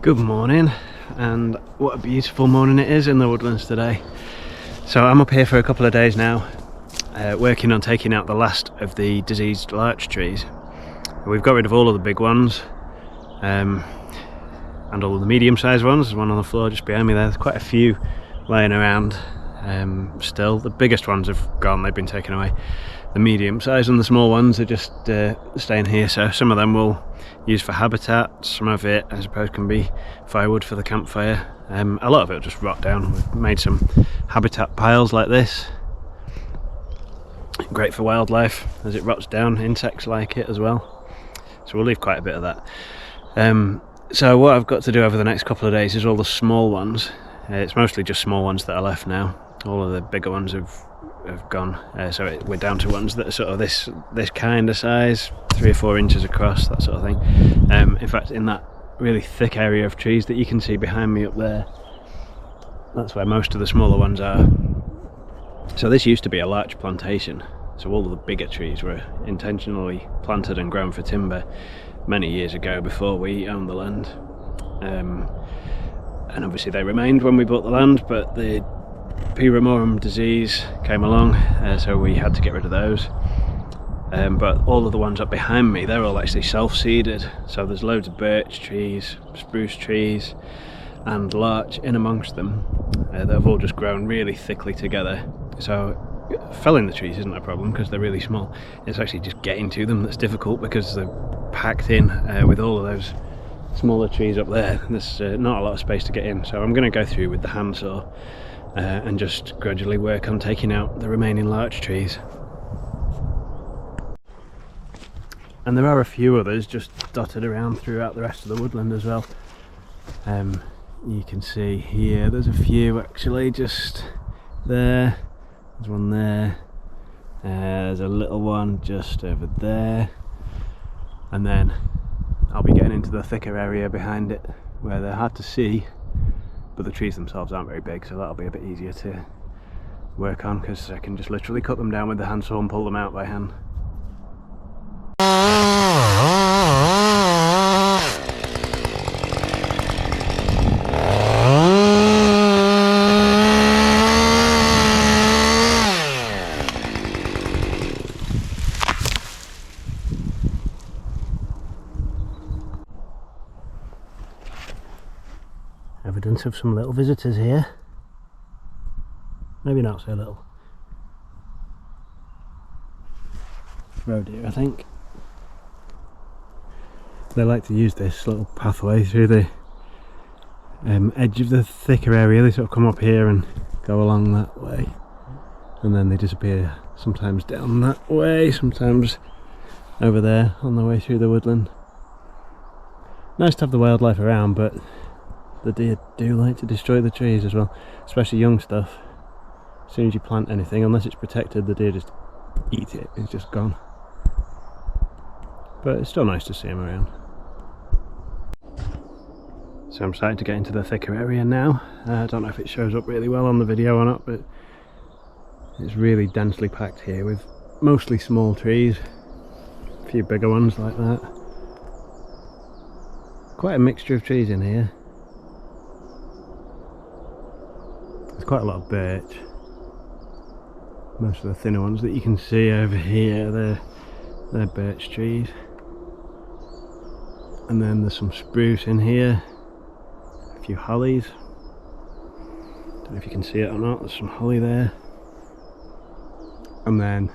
Good morning, and what a beautiful morning it is in the woodlands today. So I'm up here for a couple of days now, working on taking out the last of the diseased larch trees. We've got rid of all of the big ones, and all of the medium-sized ones. There's one on the floor just behind me there. There's quite a few laying around still. The biggest ones have gone, they've been taken away. The medium-sized and the small ones are just staying here, so some of them we'll use for habitat. Some of it, I suppose, can be firewood for the campfire. A lot of it will just rot down. We've made some habitat piles like this. Great for wildlife as it rots down. Insects like it as well, so we'll leave quite a bit of that. So what I've got to do over the next couple of days is all the small ones. It's mostly just small ones that are left now. All of the bigger ones have gone, so we're down to ones that are sort of this kind of size, 3 or 4 inches across, that sort of thing. In fact, in that really thick area of trees that you can see behind me up there, that's where most of the smaller ones are. So this used to be a larch plantation, so all of the bigger trees were intentionally planted and grown for timber many years ago, before we owned the land. And obviously they remained when we bought the land, but the Ramorum disease came along, so we had to get rid of those. But all of the ones up behind me, they're all actually self-seeded, so there's loads of birch trees, spruce trees and larch in amongst them that have all just grown really thickly together. So felling the trees isn't a problem because they're really small. It's actually just getting to them that's difficult, because they're packed in with all of those smaller trees up there. There's not a lot of space to get in, so I'm going to go through with the handsaw and just gradually work on taking out the remaining larch trees. And there are a few others just dotted around throughout the rest of the woodland as well. You can see here there's a few actually just there. There's one there. There's a little one just over there. And then I'll be getting into the thicker area behind it where they're hard to see, but the trees themselves aren't very big, so that'll be a bit easier to work on, because I can just literally cut them down with the handsaw and pull them out by hand. Evidence of some little visitors here. Maybe not so little. Roe deer, I think. They like to use this little pathway through the edge of the thicker area. They sort of come up here and go along that way, and then they disappear, sometimes down that way, sometimes over there on the way through the woodland. Nice to have the wildlife around, but the deer do like to destroy the trees as well, especially young stuff. As soon as you plant anything, unless it's protected, the deer just eat it. It's just gone. But it's still nice to see them around. So I'm starting to get into the thicker area now. I don't know if it shows up really well on the video or not, but it's really densely packed here with mostly small trees, a few bigger ones like that. Quite a mixture of trees in here. There's quite a lot of birch. Most of the thinner ones that you can see over here, they're birch trees. And then there's some spruce in here, a few hollies. Don't know if you can see it or not, there's some holly there. And then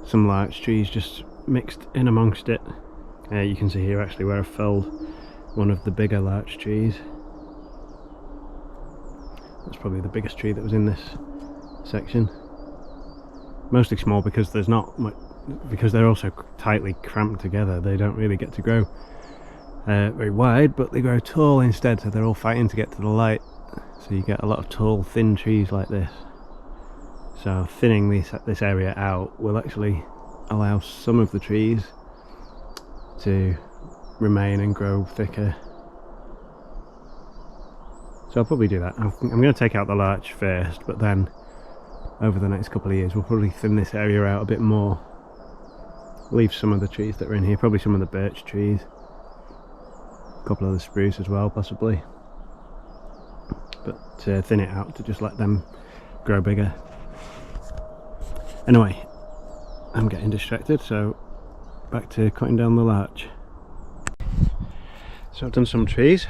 some larch trees just mixed in amongst it. You can see here actually where I felled one of the bigger larch trees. That's probably the biggest tree that was in this section. Mostly small because there's not much, because they're also tightly cramped together. They don't really get to grow very wide, but they grow tall instead, so they're all fighting to get to the light. So you get a lot of tall, thin trees like this. So thinning this area out will actually allow some of the trees to remain and grow thicker. So I'll probably do that. I'm going to take out the larch first, but then over the next couple of years we'll probably thin this area out a bit more. Leave some of the trees that are in here, probably some of the birch trees, couple of the spruce as well, possibly, but thin it out to just let them grow bigger. Anyway, I'm getting distracted, so back to cutting down the larch. So I've done some trees,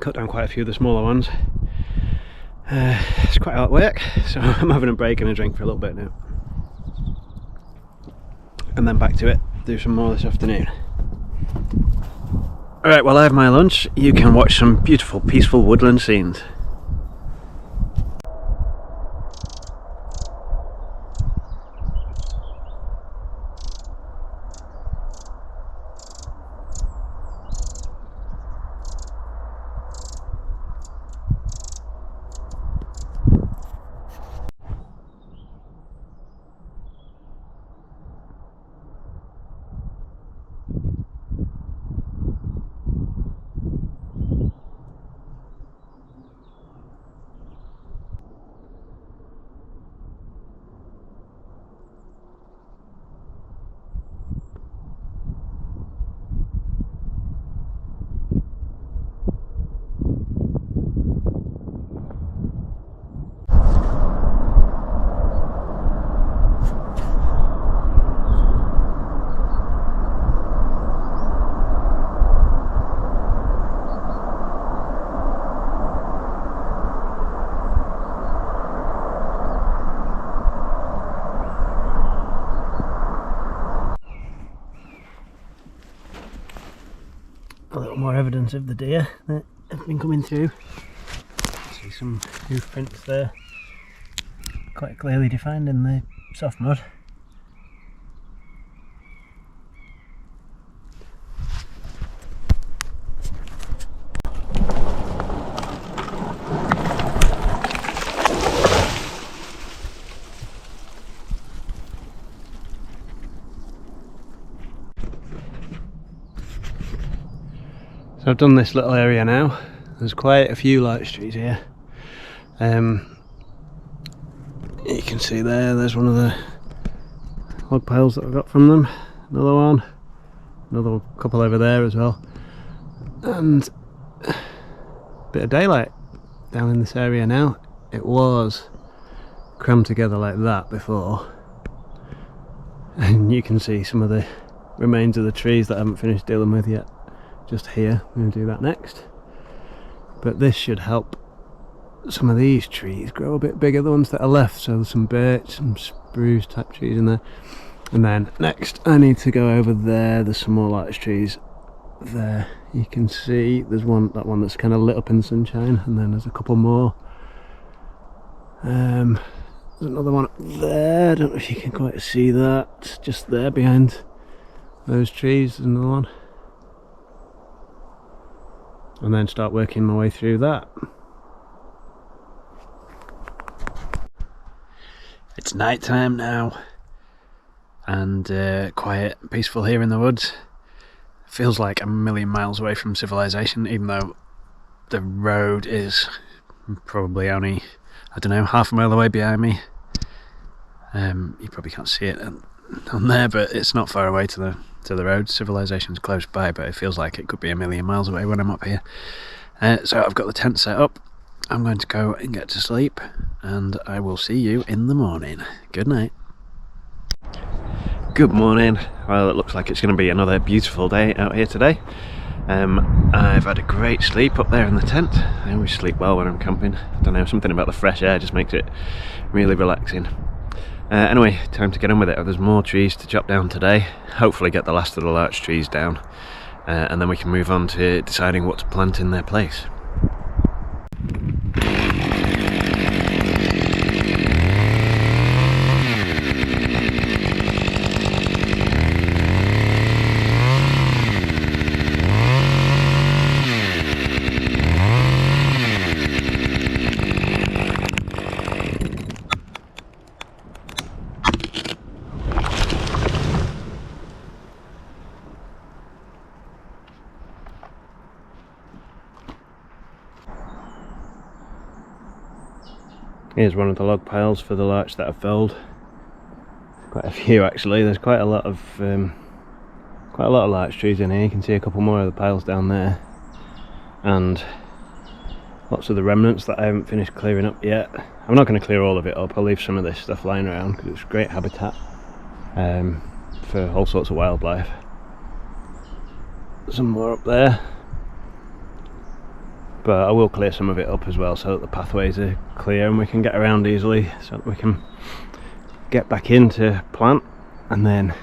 cut down quite a few of the smaller ones. It's quite a lot of work, so I'm having a break and a drink for a little bit now, and then back to it, do some more this afternoon. Alright, while I have my lunch, you can watch some beautiful, peaceful woodland scenes. A little more evidence of the deer that have been coming through. See some hoof prints there, quite clearly defined in the soft mud. So I've done this little area now. There's quite a few larch trees here. You can see there's one of the log piles that I got from them. Another one, another couple over there as well, and a bit of daylight down in this area now. It was crammed together like that before, and you can see some of the remains of the trees that I haven't finished dealing with yet. Just here, I'm going to do that next. But this should help some of these trees grow a bit bigger, the ones that are left. So there's some birch, some spruce type trees in there. And then next I need to go over there. There's some more larch trees there. You can see there's that one that's kind of lit up in the sunshine, and then there's a couple more. There's another one up there. I don't know if you can quite see that. Just there behind those trees, there's another one. And then start working my way through that. It's night time now, and quiet, peaceful here in the woods. Feels like a million miles away from civilization, even though the road is probably only, I don't know, half a mile away behind me. You probably can't see it on there, but it's not far away to the road. Civilization's close by, but it feels like it could be a million miles away when I'm up here. So I've got the tent set up. I'm going to go and get to sleep, and I will see you in the morning. Good night. Good morning. Well, it looks like it's going to be another beautiful day out here today. I've had a great sleep up there in the tent. I always sleep well when I'm camping. I don't know, something about the fresh air just makes it really relaxing. Anyway, time to get on with it. There's more trees to chop down today. Hopefully get the last of the larch trees down, and then we can move on to deciding what to plant in their place. Here's one of the log piles for the larch that I've felled. Quite a few actually. There's quite a Quite a lot of larch trees in here. You can see a couple more of the piles down there, and lots of the remnants that I haven't finished clearing up yet. I'm not going to clear all of it up. I'll leave some of this stuff lying around because it's great habitat for all sorts of wildlife. Some more up there, but I will clear some of it up as well so that the pathways are clear and we can get around easily, so that we can get back into plant. And then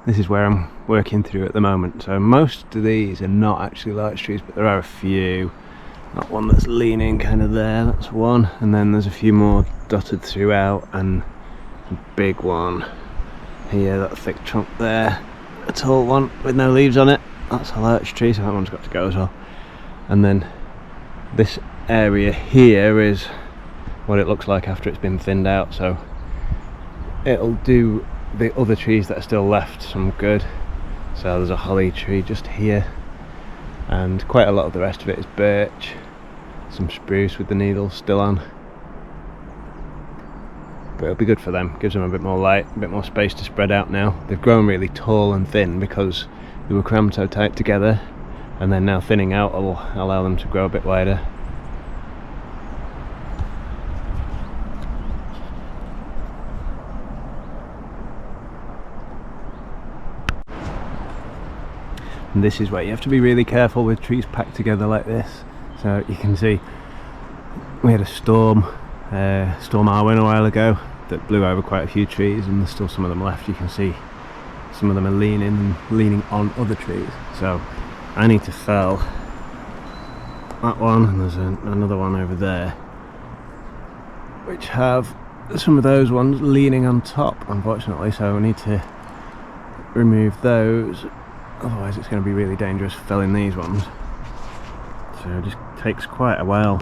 this is where I'm working through at the moment. So most of these are not actually larch trees, but there are a few. That one that's leaning kind of there, that's one, and then there's a few more dotted throughout, and a big one here, that thick trunk there, a tall one with no leaves on it, that's a larch tree, so that one's got to go as well. And then this area here is what it looks like after it's been thinned out, so it'll do the other trees that are still left some good. So there's a holly tree just here, and quite a lot of the rest of it is birch, some spruce with the needles still on, but it'll be good for them, gives them a bit more light, a bit more space to spread out. Now they've grown really tall and thin because they were crammed so tight together, and then now thinning out will allow them to grow a bit wider. And this is where you have to be really careful with trees packed together like this. So you can see we had a storm Arwen a while ago that blew over quite a few trees, and there's still some of them left. You can see some of them are leaning on other trees. So I need to fell that one, and there's another one over there which have some of those ones leaning on top, unfortunately, so we need to remove those. Otherwise it's going to be really dangerous felling these ones. So it just takes quite a while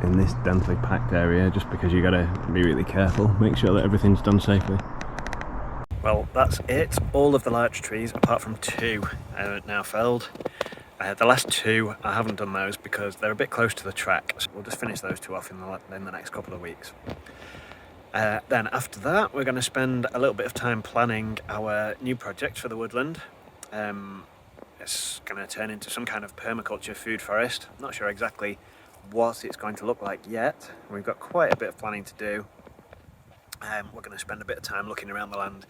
in this densely packed area, just because you got to be really careful, make sure that everything's done safely. Well, that's it. All of the larch trees apart from two are now felled. The last two, I haven't done those because they're a bit close to the track, so we'll just finish those two off in the next couple of weeks. Then after that we're going to spend a little bit of time planning our new project for the woodland. It's going to turn into some kind of permaculture food forest. I'm not sure exactly what it's going to look like yet. We've got quite a bit of planning to do. We're going to spend a bit of time looking around the land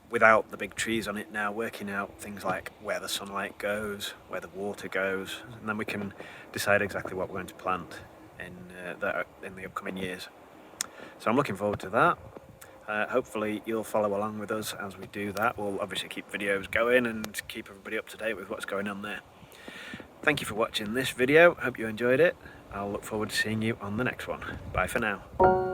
without the big trees on it now, working out things like where the sunlight goes, where the water goes, and then we can decide exactly what we're going to plant in the upcoming years. So I'm looking forward to that. Hopefully you'll follow along with us as we do that. We'll obviously keep videos going and keep everybody up to date with what's going on there. Thank you for watching this video. Hope you enjoyed it. I'll look forward to seeing you on the next one. Bye for now.